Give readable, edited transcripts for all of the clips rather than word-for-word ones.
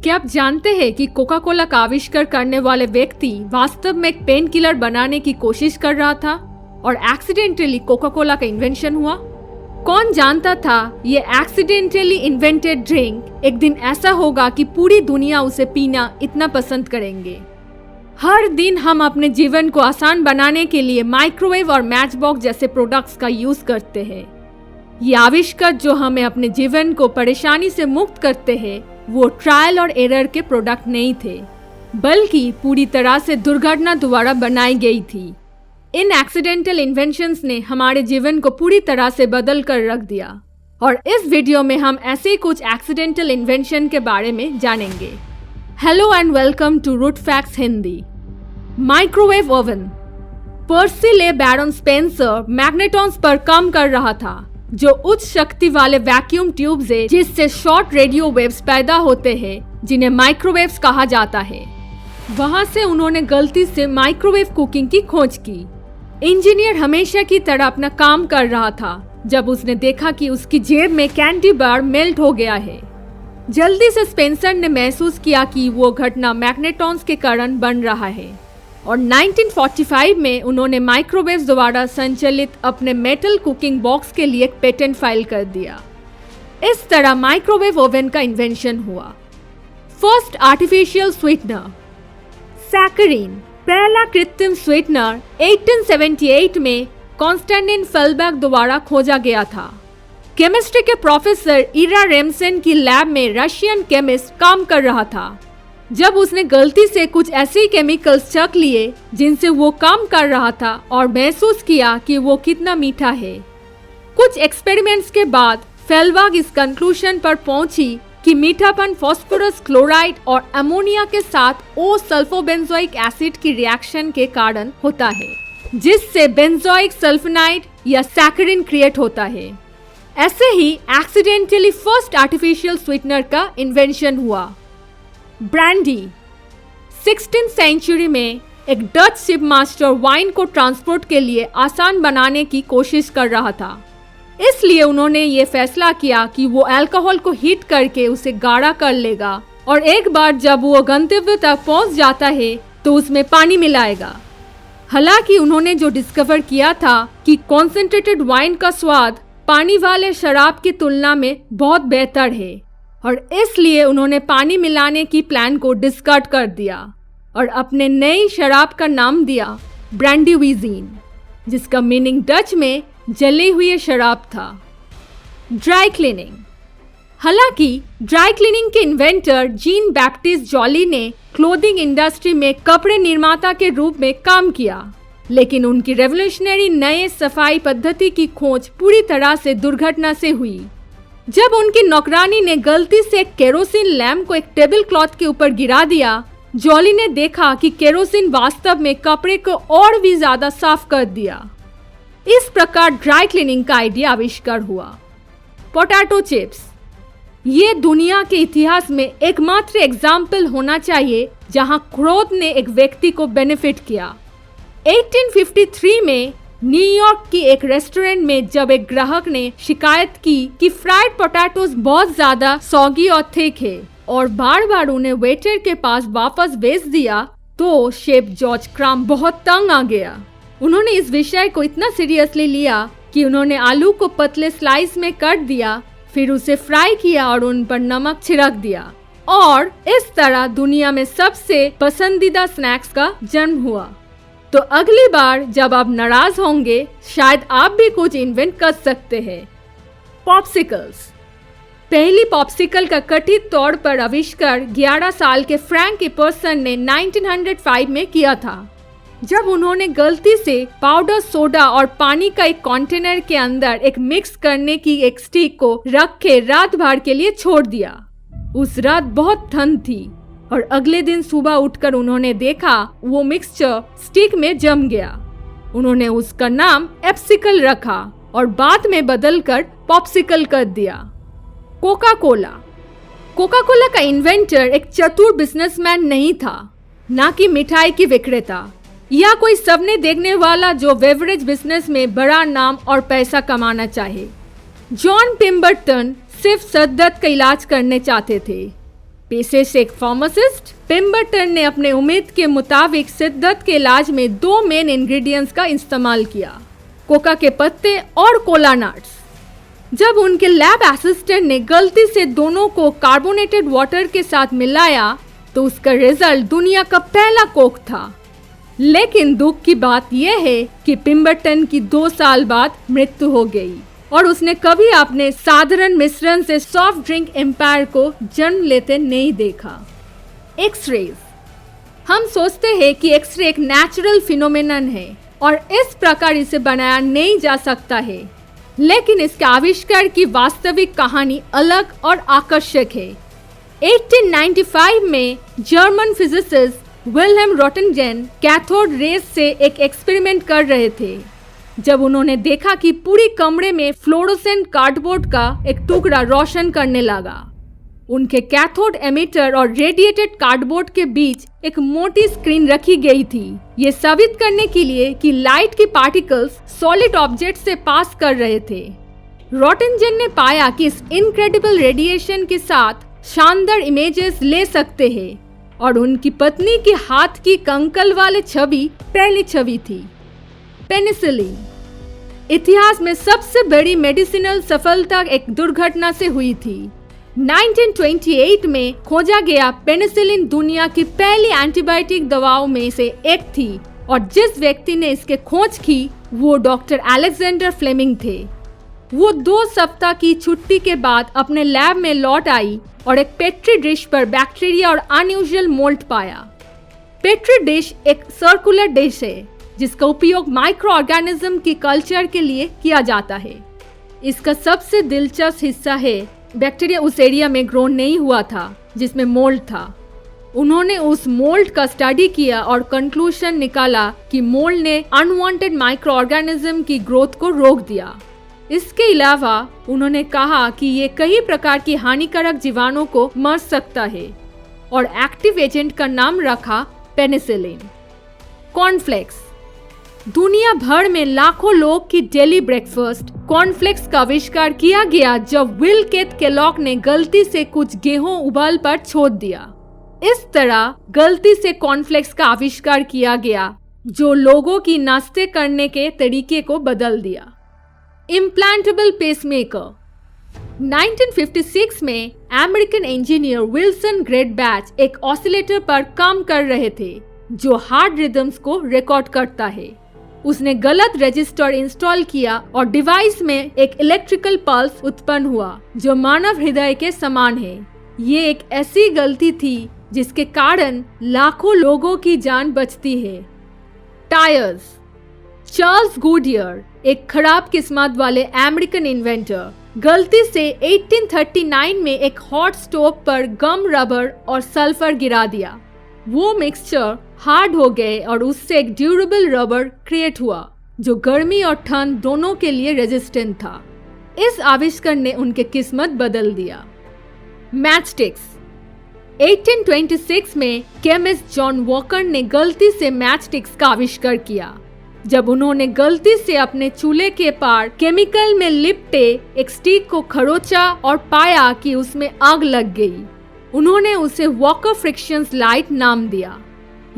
क्या आप जानते हैं कि कोका कोला का आविष्कार करने वाले व्यक्ति वास्तव में एक पेन किलर बनाने की कोशिश कर रहा था और एक्सीडेंटली कोका कोला का इन्वेंशन हुआ? कौन जानता था ये एक्सीडेंटली इन्वेंटेड ड्रिंक एक दिन ऐसा होगा कि पूरी दुनिया उसे पीना इतना पसंद करेंगे। हर दिन हम अपने जीवन को आसान बनाने के लिए माइक्रोवेव और मैच बॉक्स जैसे प्रोडक्ट्स का यूज करते हैं। ये आविष्कार जो हमें अपने जीवन को परेशानी से मुक्त करते हैं, वो ट्रायल और एरर के प्रोडक्ट नहीं थे, बल्कि पूरी तरह से दुर्घटना द्वारा बनाई गई थी। इन एक्सीडेंटल इन्वेंशंस ने हमारे जीवन को पूरी तरह से बदल कर रख दिया और इस वीडियो में हम ऐसे कुछ एक्सीडेंटल इन्वेंशन के बारे में जानेंगे। Hello and welcome to root facts Hindi. Microwave oven. Percy Le Baron Spencer मैग्नेटॉन्स पर काम कर रहा था, जो उच्च शक्ति वाले वैक्यूम ट्यूब्स है जिससे शॉर्ट रेडियो वेव्स पैदा होते हैं, जिन्हें माइक्रोवेव्स कहा जाता है। वहां से उन्होंने गलती से माइक्रोवेव कुकिंग की खोज की। इंजीनियर हमेशा की तरह अपना काम कर रहा था जब उसने देखा कि उसकी जेब में कैंडी बार मेल्ट हो गया है। जल्दी से स्पेंसर ने महसूस किया कि वो घटना मैग्नेटॉन्स के कारण बन रहा है और 1945 में उन्होंने माइक्रोवेव द्वारा संचालित अपने मेटल कुकिंग बॉक्स के लिए एक पेटेंट फाइल कर दिया। इस तरह माइक्रोवेव ओवन का इन्वेंशन हुआ। First artificial sweetener. सैकरीन, पहला कृत्रिम स्वीटनर 1878 में कॉन्स्टेंटिन फेल्बर्ग द्वारा खोजा गया था। केमिस्ट्री के प्रोफेसर इरा रेमसेन की लैब में रशियन केमिस्ट काम कर रहा था जब उसने गलती से कुछ ऐसे केमिकल्स चख लिए जिनसे वो काम कर रहा था और महसूस किया कि वो कितना मीठा है। कुछ एक्सपेरिमेंट्स के बाद फेल्बर्ग इस कंक्लूजन पर पहुंची कि मीठापन फास्फोरस क्लोराइड और अमोनिया के साथ ओ सल्फोबेंजोइक एसिड की रिएक्शन के कारण होता है, जिससे बेंजोइक सल्फोनाइड या सैकरीन क्रिएट होता है। ऐसे ही एक्सीडेंटली फर्स्ट आर्टिफिशियल स्वीटनर का इन्वेंशन हुआ। ब्रांडी। 16th सेंचुरी में एक डच शिप मास्टर वाइन को ट्रांसपोर्ट के लिए आसान बनाने की कोशिश कर रहा था, इसलिए उन्होंने ये फैसला किया कि वो अल्कोहल को हीट करके उसे गाढ़ा कर लेगा और एक बार जब वो गंतव्य तक पहुंच जाता है तो उसमें पानी मिलाएगा। हालांकि उन्होंने जो डिस्कवर किया था कि कॉन्सेंट्रेटेड वाइन का स्वाद पानी वाले शराब की तुलना में बहुत बेहतर है और इसलिए उन्होंने पानी मिलाने की प्लान को डिस्कार्ड कर दिया और अपने नई शराब का नाम दिया ब्रांडीवीजीन, जिसका मीनिंग डच में जली हुई शराब था। Dry cleaning. हालांकि ड्राई क्लीनिंग के इन्वेंटर जीन बैप्टिस्ट जॉली ने क्लोथिंग इंडस्ट्री में कपड़े निर्माता के रूप में काम किया, लेकिन उनकी रेवोल्यूशनरी नए सफाई पद्धति की खोज पूरी तरह से दुर्घटना से हुई। जब उनकी नौकरानी ने गलती से केरोसिन लैम्प को एक टेबल क्लॉथ के ऊपर गिरा दिया, जॉली ने देखा कि केरोसिन वास्तव में कपड़े को और भी ज्यादा साफ कर दिया। इस प्रकार ड्राई क्लीनिंग का आइडिया आविष्कार हुआ। Potato chips. ये दुनिया के इतिहास में एकमात्र एग्जाम्पल होना चाहिए जहां क्रोध ने एक व्यक्ति को बेनिफिट किया। 1853 में न्यूयॉर्क की एक रेस्टोरेंट में जब एक ग्राहक ने शिकायत की कि फ्राइड पोटैटोज बहुत ज्यादा सॉगी और थिक है और बार बार उन्हें वेटर के पास वापस भेज दिया, तो शेफ जॉर्ज क्रम्ब बहुत तंग आ गया। उन्होंने इस विषय को इतना सीरियसली लिया कि उन्होंने आलू को पतले स्लाइस में काट दिया, फिर उसे फ्राई किया और उन पर नमक छिड़क दिया और इस तरह दुनिया में सबसे पसंदीदा स्नैक्स का जन्म हुआ। तो अगली बार जब आप नाराज होंगे, शायद आप भी कुछ इन्वेंट कर सकते हैं। पॉप्सिकल्स। पहली पॉप्सिकल का कथित तौर पर आविष्कार 11 साल के फ्रैंक एपर्सन ने 1905 में किया था, जब उन्होंने गलती से पाउडर सोडा और पानी का एक कंटेनर के अंदर एक मिक्स करने की एक स्टिक को रख के रात भर के लिए छोड़ दिया। उस रात बहुत ठंड थी और अगले दिन सुबह उठकर उन्होंने देखा वो मिक्सचर स्टिक में जम गया। उन्होंने उसका नाम एप्सिकल रखा और बाद में बदलकर पॉप्सिकल कर दिया। Coca Cola. कोका कोला का इन्वेंटर एक चतुर बिजनेसमैन नहीं था, ना कि मिठाई की विक्रेता या कोई सबने देखने वाला जो बेवरेज बिजनेस में बड़ा नाम और पैसा कमाना चाहे। जॉन पिम्बर्टन सिर्फ सर दर्द का इलाज करने चाहते थे। पेशे से एक फार्मासिस्ट, पिम्बरटन ने अपने उम्मीद के मुताबिक शिद्दत के इलाज में 2 मेन इंग्रेडिएंट्स का इस्तेमाल किया, कोका के पत्ते और कोला नट्स। जब उनके लैब असिस्टेंट ने गलती से दोनों को कार्बोनेटेड वाटर के साथ मिलाया तो उसका रिजल्ट दुनिया का पहला कोक था। लेकिन दुख की बात यह है कि पिम्बरटन की 2 साल बाद मृत्यु हो गई और उसने कभी अपने साधारण मिश्रण से सॉफ्ट ड्रिंक एम्पायर को जन्म लेते नहीं देखा। एक्सरेज। हम सोचते हैं कि एक्सरे एक नेचुरल फिनोमेनन है और इस प्रकार इसे बनाया नहीं जा सकता है, लेकिन इसके आविष्कार की वास्तविक कहानी अलग और आकर्षक है। 1895 में German physicist Wilhelm Roentgen cathode rays से एक एक्सपेरिमेंट कर रहे थे जब उन्होंने देखा कि पूरी कमरे में फ्लोरोसेंट कार्डबोर्ड का एक टुकड़ा रोशन करने लगा। उनके कैथोड एमिटर और रेडिएटेड कार्डबोर्ड के बीच एक मोटी स्क्रीन रखी गई थी, ये साबित करने के लिए कि लाइट की पार्टिकल्स सॉलिड ऑब्जेक्ट से पास कर रहे थे। रोटनजेन ने पाया कि इस इनक्रेडिबल रेडिएशन के साथ शानदार इमेजेस ले सकते हैं और उनकी पत्नी के हाथ की कंकल वाले छवि पहली छवि थी। पेनिसिलिन। इतिहास में सबसे बड़ी मेडिसिनल सफलता एक दुर्घटना से हुई थी। 1928 में खोजा गया पेनिसिलिन दुनिया की पहली एंटीबायोटिक दवाओं में से एक थी और जिस व्यक्ति ने इसके खोज की वो डॉक्टर अलेक्जेंडर फ्लेमिंग थे। वो 2 सप्ताह की छुट्टी के बाद अपने लैब में लौट आई और एक पेट्री डिश पर बैक्टीरिया और अनयूजुअल मोल्ड पाया। पेट्री डिश एक सर्कुलर डिश है जिसका उपयोग माइक्रो ऑर्गेनिज्म की कल्चर के लिए किया जाता है। इसका सबसे दिलचस्प हिस्सा है बैक्टीरिया उस एरिया में ग्रो नहीं हुआ था जिसमें मोल्ड था। उन्होंने उस मोल्ड का स्टडी किया और कंक्लूजन निकाला कि मोल्ड ने अनवांटेड माइक्रो ऑर्गेनिज्म की ग्रोथ को रोक दिया। इसके अलावा उन्होंने कहा कि ये कई प्रकार की हानिकारक जीवाणुओं को मर सकता है और एक्टिव एजेंट का नाम रखा पेनिसिलिन। कॉर्नफ्लेक्स। दुनिया भर में लाखों लोग की डेली ब्रेकफास्ट कॉर्नफ्लेक्स का आविष्कार किया गया जब विल केथ केलॉग ने गलती से कुछ गेहूं उबाल पर छोड़ दिया। इस तरह गलती से कॉर्नफ्लेक्स का आविष्कार किया गया जो लोगों की नाश्ते करने के तरीके को बदल दिया। Implantable pacemaker. 1956 में अमेरिकन इंजीनियर विल्सन ग्रेडबैच एक ऑसिलेटर पर काम कर रहे थे जो हार्ट रिदम्स को रिकॉर्ड करता है। उसने गलत रजिस्टर इंस्टॉल किया और डिवाइस में एक इलेक्ट्रिकल पल्स उत्पन्न हुआ जो मानव हृदय के समान है। ये एक ऐसी गलती थी जिसके कारण लाखों लोगों की जान बचती है। टायर्स। चार्ल्स गुडियर एक खराब किस्मत वाले अमेरिकन इन्वेंटर गलती से 1839 में एक हॉट स्टोव पर गम, रबर और सल्फर गिरा दिया। वो मिक्सचर हार्ड हो गए और उससे एक ड्यूरेबल रबर क्रिएट हुआ जो गर्मी और ठंड दोनों के लिए रेजिस्टेंट था। इस आविष्कार ने उनके किस्मत बदल दिया। मैचस्टिक्स। 1826 में केमिस्ट जॉन वॉकर ने गलती से मैचस्टिक्स का आविष्कार किया जब उन्होंने गलती से अपने चूल्हे के पार केमिकल में लिपटे एक स्टिक को खरोचा और पाया कि उसमें आग लग गई। उन्होंने उसे वॉकर फ्रिक्शंस लाइट नाम दिया।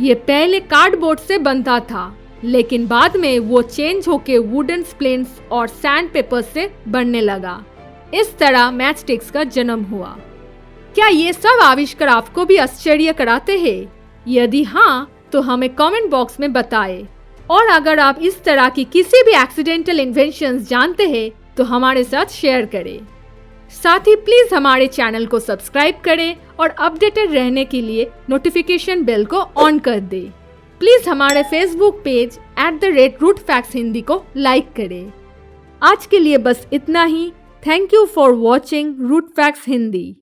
ये पहले कार्डबोर्ड से बनता था लेकिन बाद में वो चेंज होके वुडन स्प्लिंट्स और सैंड पेपर से बनने लगा। इस तरह मैचस्टिक्स का जन्म हुआ। क्या ये सब आविष्कार आपको भी आश्चर्य कराते हैं? यदि हाँ तो हमें कमेंट बॉक्स में बताएं। और अगर आप इस तरह की किसी भी एक्सीडेंटल इन्वेंशंस जानते हैं तो हमारे साथ शेयर करें। साथ ही प्लीज हमारे चैनल को सब्सक्राइब करें और अपडेटेड रहने के लिए नोटिफिकेशन बेल को ऑन कर दें। प्लीज हमारे फेसबुक पेज @rootfactshindy को लाइक करें। आज के लिए बस इतना ही। Thank you for watching root facts Hindi.